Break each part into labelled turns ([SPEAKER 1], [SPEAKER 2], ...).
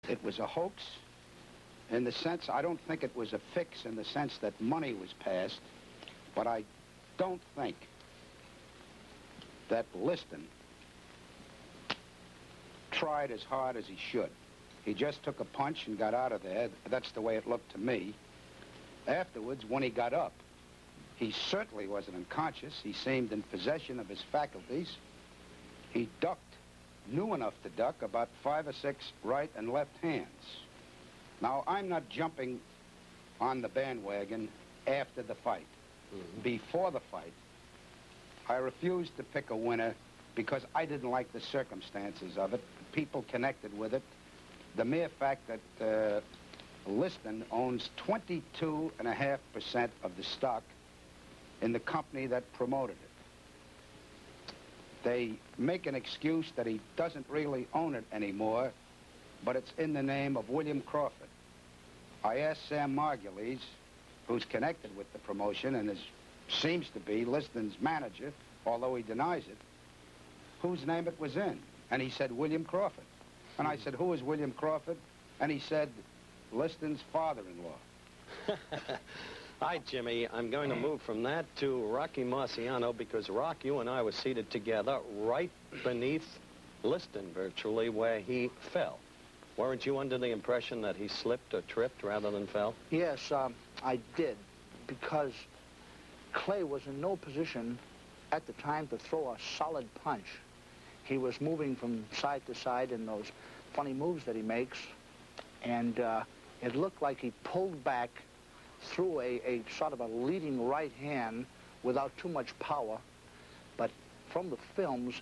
[SPEAKER 1] It was a hoax in the sense, I don't think it was a fix in the sense that money was passed, but I don't think that Liston tried as hard as he should. He just took a punch and got out of there. That's the way it looked to me. Afterwards, when he got up, he certainly wasn't unconscious. He seemed in possession of his faculties. He ducked, knew enough to duck, about 5 or 6 right and left hands. Now, I'm not jumping on the bandwagon after the fight. Before the fight, I refused to pick a winner because I didn't like the circumstances of it. People connected with it. The mere fact that Liston owns 22.5% of the stock in the company that promoted it. They make an excuse that he doesn't really own it anymore, but it's in the name of William Crawford. I asked Sam Margulies, who's connected with the promotion and seems to be Liston's manager, although he denies it, whose name it was in. And he said, William Crawford. And I said, who is William Crawford? And he said, Liston's father-in-law.
[SPEAKER 2] Hi, Jimmy. I'm going to move from that to Rocky Marciano because, Rock, you and I were seated together right beneath Liston, virtually, where he fell. Weren't you under the impression that he slipped or tripped rather than fell?
[SPEAKER 3] Yes, I did, because Clay was in no position at the time to throw a solid punch. He was moving from side to side in those funny moves that he makes, and it looked like he pulled back, threw a sort of a leading right hand without too much power, but from the films,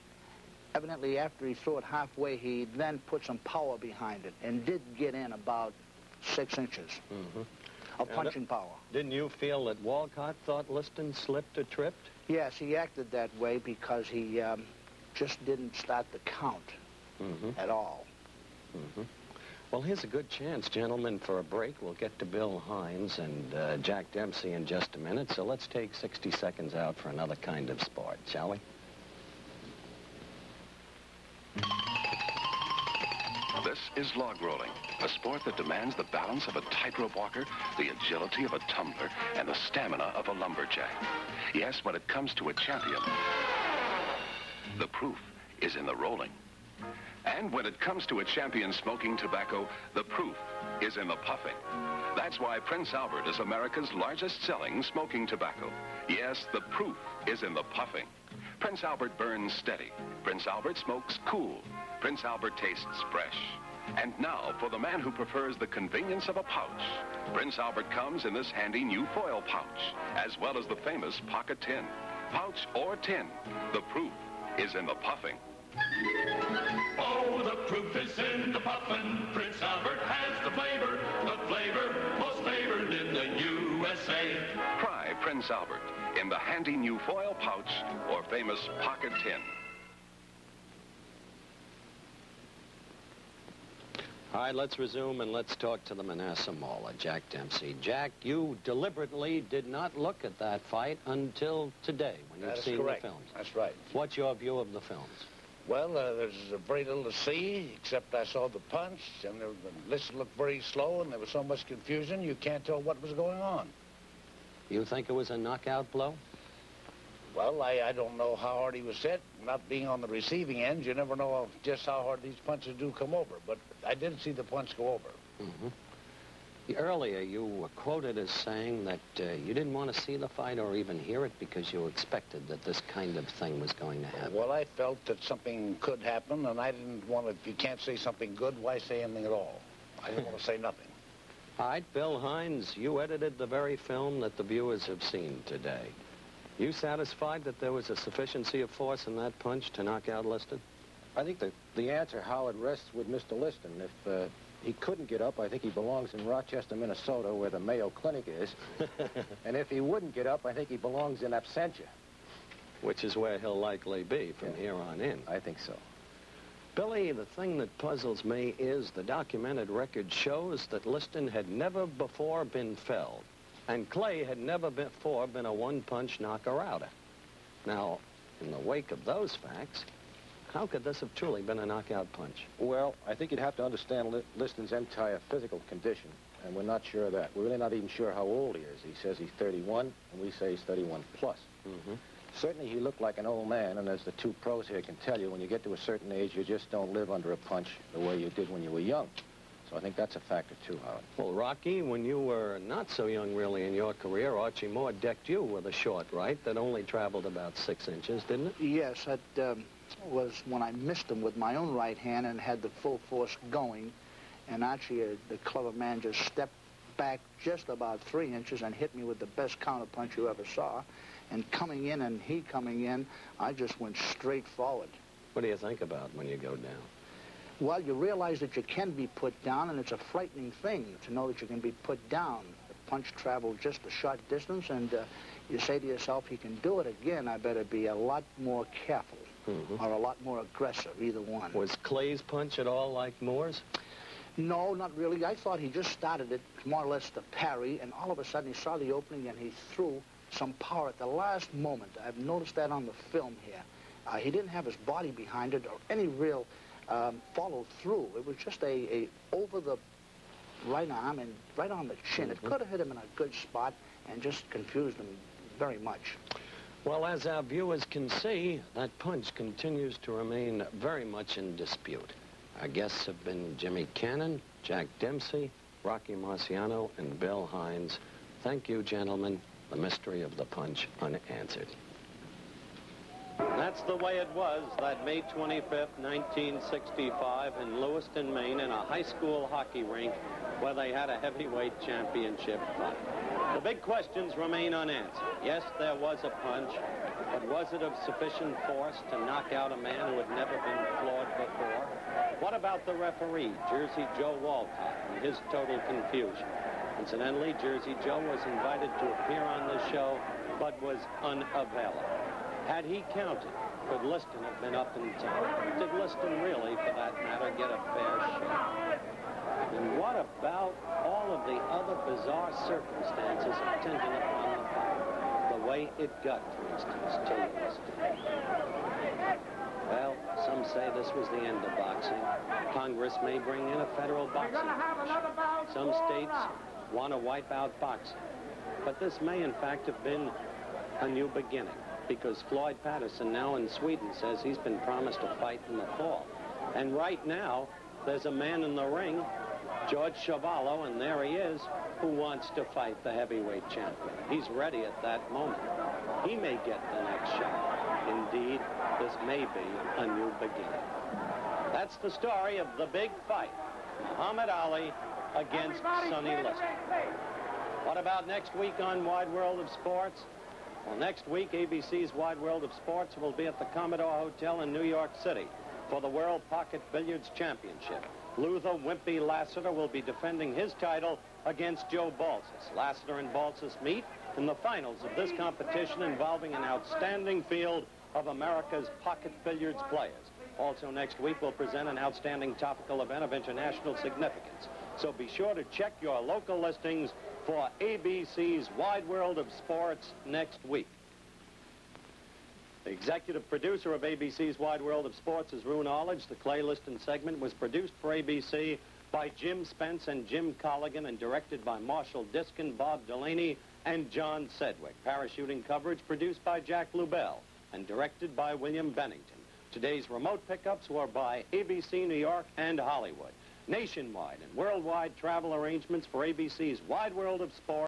[SPEAKER 3] evidently after he threw it halfway, he then put some power behind it and did get in about 6 inches of punching power.
[SPEAKER 2] Didn't you feel that Walcott thought Liston slipped or tripped?
[SPEAKER 3] Yes, he acted that way because he just didn't start the count at all.
[SPEAKER 2] Well, here's a good chance, gentlemen, for a break. We'll get to Bill Hines and Jack Dempsey in just a minute, so let's take 60 seconds out for another kind of sport, shall we?
[SPEAKER 4] This is log rolling, a sport that demands the balance of a tightrope walker, the agility of a tumbler, and the stamina of a lumberjack. Yes, when it comes to a champion, the proof is in the rolling. And when it comes to a champion smoking tobacco, the proof is in the puffing. That's why Prince Albert is America's largest-selling smoking tobacco. Yes, the proof is in the puffing. Prince Albert burns steady. Prince Albert smokes cool. Prince Albert tastes fresh. And now, for the man who prefers the convenience of a pouch, Prince Albert comes in this handy new foil pouch, as well as the famous pocket tin. Pouch or tin, the proof is in the puffing.
[SPEAKER 5] Oh, the proof is in the puffin'. Prince Albert has the flavor most favored in the USA.
[SPEAKER 4] Try Prince Albert in the handy new foil pouch or famous pocket tin.
[SPEAKER 2] All right, let's resume and let's talk to the Manasseh Mauler, Jack Dempsey. Jack, you deliberately did not look at that fight until today when you've seen the films.
[SPEAKER 6] That's right.
[SPEAKER 2] What's your view of the films?
[SPEAKER 6] Well, there's very little to see, except I saw the punch, and the list looked very slow, and there was so much confusion, you can't tell what was going on.
[SPEAKER 2] You think it was a knockout blow?
[SPEAKER 6] Well, I don't know how hard he was hit. Not being on the receiving end, you never know just how hard these punches do come over, but I didn't see the punch go over.
[SPEAKER 2] Earlier, you were quoted as saying that you didn't want to see the fight or even hear it because you expected that this kind of thing was going to happen.
[SPEAKER 6] Well, I felt that something could happen, and I didn't want to, if you can't say something good, why say anything at all? I didn't want to say nothing.
[SPEAKER 2] All right, Bill Hines, you edited the very film that the viewers have seen today. You satisfied that there was a sufficiency of force in that punch to knock out Liston?
[SPEAKER 7] I think the answer, Howard, rests with Mr. Liston. If he couldn't get up, I think he belongs in Rochester, Minnesota, where the Mayo Clinic is. And if he wouldn't get up, I think he belongs in absentia.
[SPEAKER 2] Which is where he'll likely be from here on in.
[SPEAKER 7] I think so.
[SPEAKER 2] Billy, the thing that puzzles me is the documented record shows that Liston had never before been felled, and Clay had never before been a one-punch knocker-outer. Now, in the wake of those facts, how could this have truly been a knockout punch?
[SPEAKER 7] Well, I think you'd have to understand Liston's entire physical condition, and we're not sure of that. We're really not even sure how old he is. He says he's 31, and we say he's 31 plus.
[SPEAKER 2] Mm-hmm.
[SPEAKER 7] Certainly he looked like an old man, and as the two pros here can tell you, when you get to a certain age, you just don't live under a punch the way you did when you were young. So I think that's a factor, too, Howard.
[SPEAKER 2] Well, Rocky, when you were not so young, really, in your career, Archie Moore decked you with a short right that only traveled about 6 inches, didn't it?
[SPEAKER 3] Yes, that was when I missed him with my own right hand and had the full force going. And Archie, the clever man, just stepped back just about 3 inches and hit me with the best counterpunch you ever saw. And coming in and he coming in, I just went straight forward.
[SPEAKER 2] What do you think about when you go down?
[SPEAKER 3] Well, you realize that you can be put down, and it's a frightening thing to know that you can be put down. The punch traveled just a short distance, and you say to yourself, he can do it again. I better be a lot more careful, or a lot more aggressive, either one.
[SPEAKER 2] Was Clay's punch at all like Moore's?
[SPEAKER 3] No, not really. I thought he just started it more or less to parry, and all of a sudden he saw the opening and he threw some power at the last moment. I've noticed that on the film here. He didn't have his body behind it or any real follow through. It was just a over the right arm and right on the chin. It could have hit him in a good spot and just confused him very much.
[SPEAKER 2] Well, as our viewers can see, that punch continues to remain very much in dispute. Our guests have been Jimmy Cannon, Jack Dempsey, Rocky Marciano, and Bill Hines. Thank you, gentlemen. The mystery of the punch unanswered. That's the way it was that May 25th, 1965 in Lewiston, Maine, in a high school hockey rink where they had a heavyweight championship fight. The big questions remain unanswered. Yes, there was a punch, but was it of sufficient force to knock out a man who had never been floored before? What about the referee, Jersey Joe Walcott, and his total confusion? Incidentally, Jersey Joe was invited to appear on the show, but was unavailable. Had he counted, could Liston have been up in time? Did Liston really, for that matter, get a fair shake? And what about all of the other bizarre circumstances attendant upon the fight? The way it got, for instance, to Liston. Well, some say this was the end of boxing. Congress may bring in a federal boxing commission. Some states want to wipe out boxing. But this may, in fact, have been a new beginning, because Floyd Patterson now in Sweden says he's been promised a fight in the fall. And right now, there's a man in the ring, George Chavallo, and there he is, who wants to fight the heavyweight champion. He's ready at that moment. He may get the next shot. Indeed, this may be a new beginning. That's the story of the big fight, Muhammad Ali against Sonny Liston. What about next week on Wide World of Sports? Well, next week, ABC's Wide World of Sports will be at the Commodore Hotel in New York City for the World Pocket Billiards Championship. Luther Wimpy Lassiter will be defending his title against Joe Balsas. Lassiter and Balsas meet in the finals of this competition involving an outstanding field of America's pocket billiards players. Also next week, we'll present an outstanding topical event of international significance. So be sure to check your local listings for ABC's Wide World of Sports next week. The executive producer of ABC's Wide World of Sports is Rune Arledge. The Clay Liston segment was produced for ABC by Jim Spence and Jim Colligan and directed by Marshall Diskin, Bob Delaney, and John Sedgwick. Parachuting coverage produced by Jack Lubell and directed by William Bennington. Today's remote pickups were by ABC New York and Hollywood. Nationwide and worldwide travel arrangements for ABC's Wide World of Sports